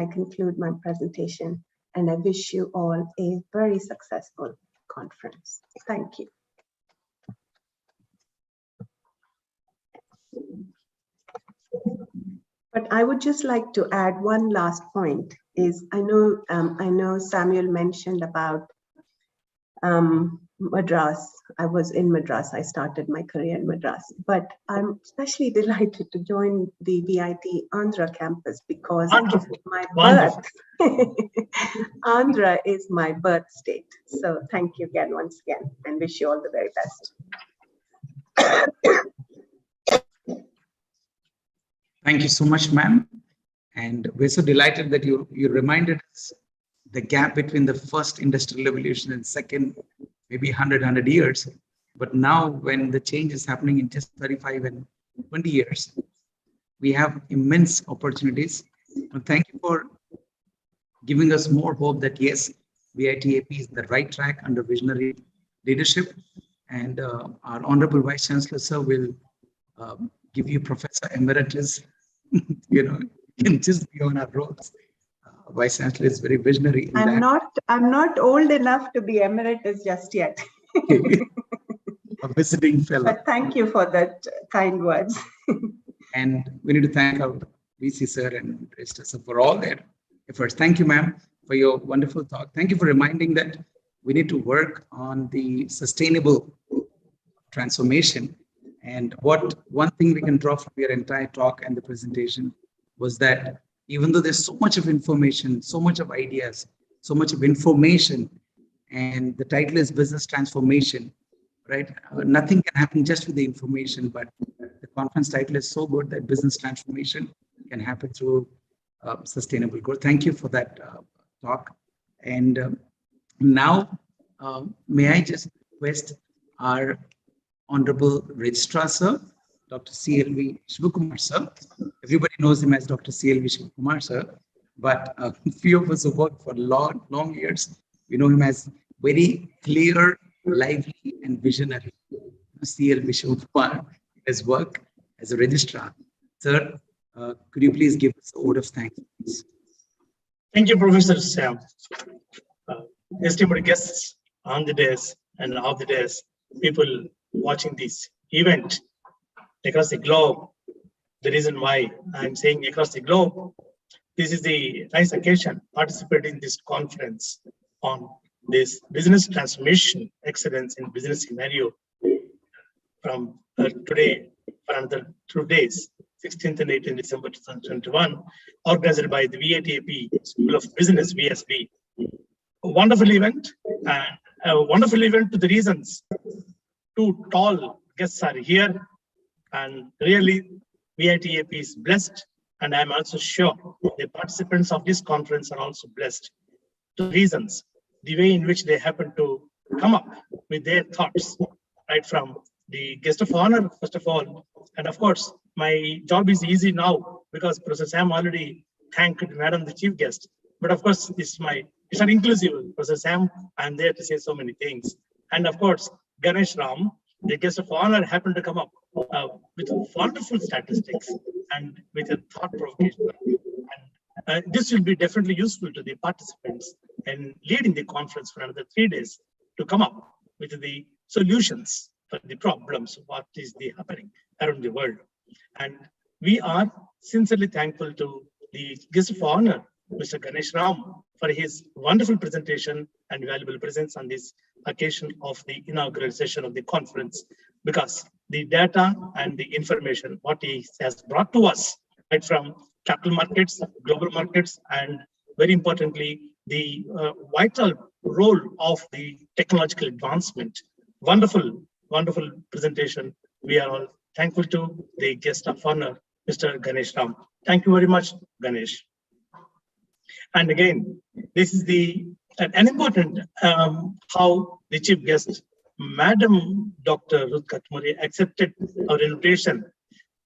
my presentation, and I wish you all a very successful conference. Thank you. But I would just like to add one last point is I know Samuel mentioned about Madras. I was in Madras. I started my career in Madras, but I'm especially delighted to join the VIT Andhra campus because my birth, Andhra is my birth state. So thank you again, once again, and wish you all the very best. Thank you so much, ma'am. And we're so delighted that you reminded us the gap between the first industrial revolution and second, maybe 100 years. But now when the change is happening in just 35 and 20 years, we have immense opportunities. And thank you for giving us more hope that yes, VIT-AP is the right track under visionary leadership. And our Honorable Vice Chancellor, sir, will give you Professor Emeritus. You know, you can just be on our roads. Vice Chancellor is very visionary. I'm not old enough to be emeritus just yet. A visiting fellow. But thank you for that kind words. And we need to thank our VC sir and Register sir for all their efforts. Thank you, ma'am, for your wonderful talk. Thank you for reminding that we need to work on the sustainable transformation. And one thing we can draw from your entire talk and the presentation was that even though there's so much of information, so much of ideas, so much of information, and the title is Business Transformation, right? Nothing can happen just with the information, but the conference title is so good that business transformation can happen through sustainable growth. Thank you for that talk. And now, may I just request our Honorable Registrar, sir, Dr. CLV Shivakumar, sir. Everybody knows him as Dr. CLV Shivakumar, sir. But a few of us who worked for long years, we know him as very clear, lively, and visionary. CLV Shivakumar his work as a registrar. Sir, could you please give us a word of thanks, please? Thank you, Professor Sam. Esteemed guests on the days and off the days, people watching this event across the globe. The reason why I'm saying across the globe, this is the nice occasion participating in this conference on this business transformation excellence in business scenario from today for another 2 days, 16th and 18th December 2021, organized by the VIT-AP School of Business, VSB. A wonderful event, and a wonderful event to the reasons. 2 tall guests are here, and really VIT-AP is blessed, and I'm also sure the participants of this conference are also blessed. 2 reasons, the way in which they happen to come up with their thoughts, right from the guest of honor, first of all, and of course, my job is easy now because Professor Sam already thanked Madam the Chief Guest. But of course, it's not inclusive. Professor Sam, I'm there to say so many things. And of course, Ganesh Ram, the guest of honor, happened to come up with wonderful statistics and with a thought provocation. And this will be definitely useful to the participants in leading the conference for another 3 days to come up with the solutions for the problems, what is happening around the world. And we are sincerely thankful to the guest of honor, Mr. Ganesh Ram, for his wonderful presentation and valuable presence on this occasion of the inaugural session of the conference, because the data and the information, what he has brought to us, right from capital markets, global markets, and very importantly, the vital role of the technological advancement. Wonderful, wonderful presentation. We are all thankful to the guest of honor, Mr. Ganesh Ram. Thank you very much, Ganesh. And again, this is an important how the chief guest, Madam Dr. Ruth Katumuri, accepted our invitation.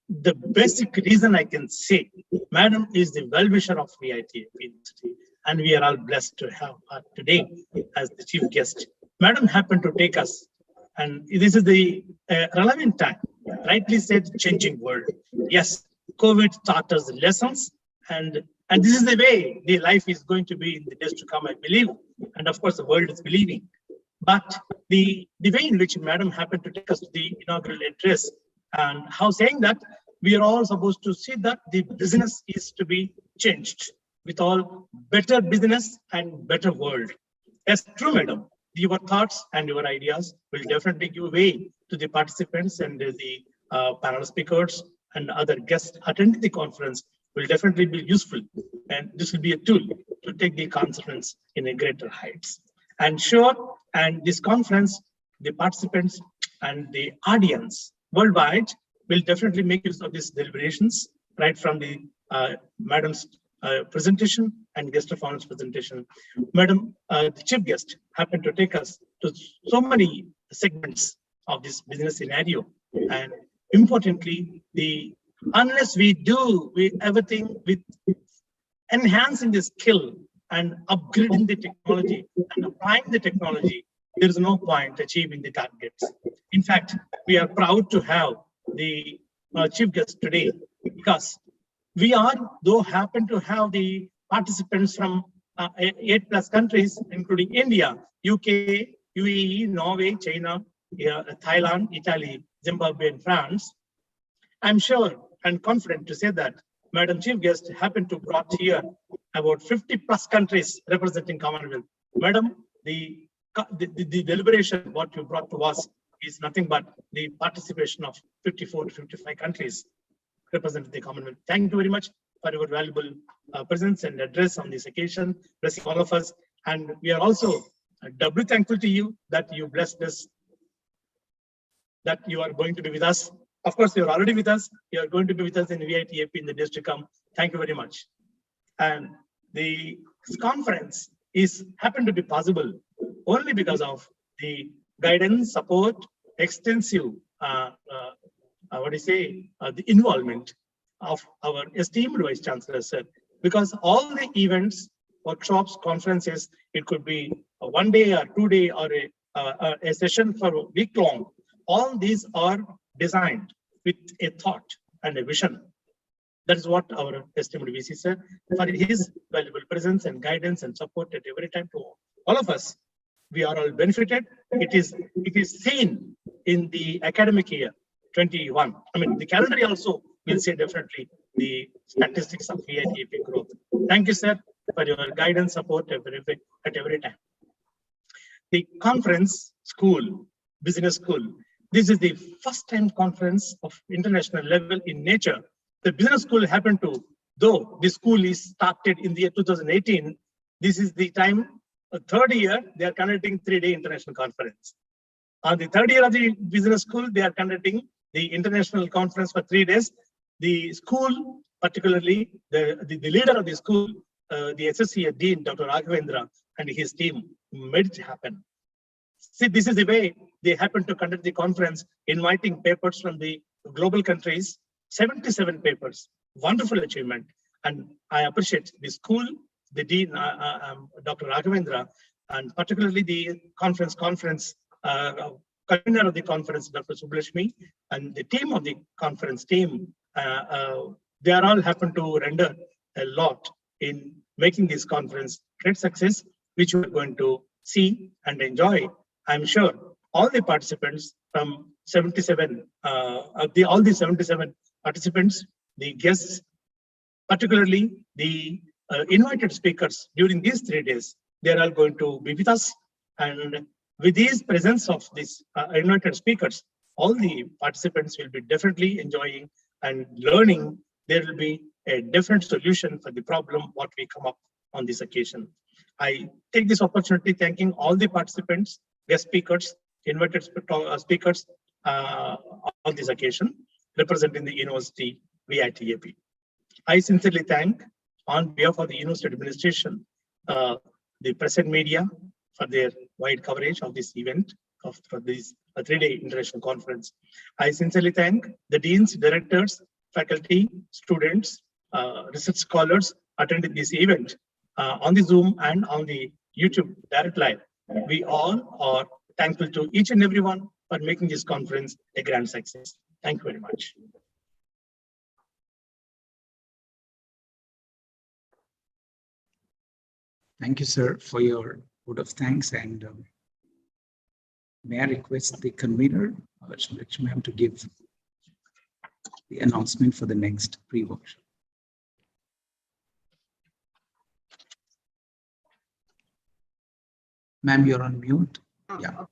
The basic reason I can say, Madam is the well-wisher of VIT-AP University, and we are all blessed to have her today as the chief guest. Madam happened to take us, and this is the relevant time, rightly said, changing world. Yes, COVID taught us lessons, and this is the way the life is going to be in the days to come, I believe. And of course, the world is believing. But the way in which Madam happened to take us to the inaugural address, and how saying that we are all supposed to see that the business is to be changed with all better business and better world. Yes, true, Madam. Your thoughts and your ideas will definitely give way to the participants and the panel speakers and other guests attending the conference will definitely be useful. And this will be a tool to take the conference in a greater heights. And sure, and this conference, the participants and the audience worldwide will definitely make use of these deliberations, right from the Madam's presentation and guest of honor's presentation. Madam, the chief guest happened to take us to so many segments of this business scenario. And importantly, unless we do everything with enhancing the skill and upgrading the technology and applying the technology, there is no point achieving the targets. In fact, we are proud to have the chief guest today because we happen to have the participants from 8+ countries, including India, UK, UAE, Norway, China, Thailand, Italy, Zimbabwe, and France. I'm sure and confident to say that Madam Chief Guest happened to brought here about 50+ countries representing Commonwealth. Madam, the deliberation, what you brought to us is nothing but the participation of 54 to 55 countries representing the Commonwealth. Thank you very much for your valuable presence and address on this occasion, blessing all of us. And we are also doubly thankful to you that you blessed us, that you are going to be with us. Of course, you're already with us. You're going to be with us in VIT-AP in the days to come. Thank you very much. And the conference happened to be possible only because of the guidance, support, extensive, the involvement of our esteemed Vice Chancellor, sir. Because all the events, workshops, conferences, it could be a 1 day or 2 day or a session for a week long. All these are designed with a thought and a vision. That is what our esteemed VC sir, for his valuable presence and guidance and support at every time to all of us. We are all benefited. It is seen in the academic year 21. I mean, the calendar also will say definitely the statistics of VIT-AP growth. Thank you, sir, for your guidance, support at every time. The conference school, business school. This is the first time conference of international level in nature. The business school happened to, though the school is started in the year 2018, this is the time, third year, they are conducting 3-day international conference. On the third year of the business school, they are conducting the international conference for 3 days. The school, particularly the leader of the school, the SSC Dean, Dr. Raghavendra, and his team made it happen. See, this is the way they happen to conduct the conference, inviting papers from the global countries, 77 papers, wonderful achievement. And I appreciate the school, the Dean, Dr. Raghavendra, and particularly the conference convener of the conference, Dr. Sublashmi, and the team of the conference team. They are all happen to render a lot in making this conference great success, which we are going to see and enjoy. I'm sure all the participants from 77, all the 77 participants, the guests, particularly the invited speakers during these 3 days, they're all going to be with us. And with these presence of these invited speakers, all the participants will be definitely enjoying and learning. There will be a different solution for the problem what we come up on this occasion. I take this opportunity thanking all the participants, guest speakers, invited speakers on this occasion, representing the university VIT-AP. I sincerely thank, on behalf of the university administration, the press and media for their wide coverage of this event, for this 3-day international conference. I sincerely thank the deans, directors, faculty, students, research scholars attending this event on the Zoom and on the YouTube direct live. We all are thankful to each and everyone for making this conference a grand success. Thank you very much. Thank you, sir, for your vote of thanks. And may I request the convener, ma'am, to give the announcement for the next pre-workshop. Ma'am, you're on mute. Yeah.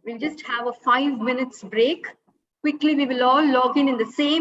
We'll just have a 5 minutes break. Quickly, we will all log in the same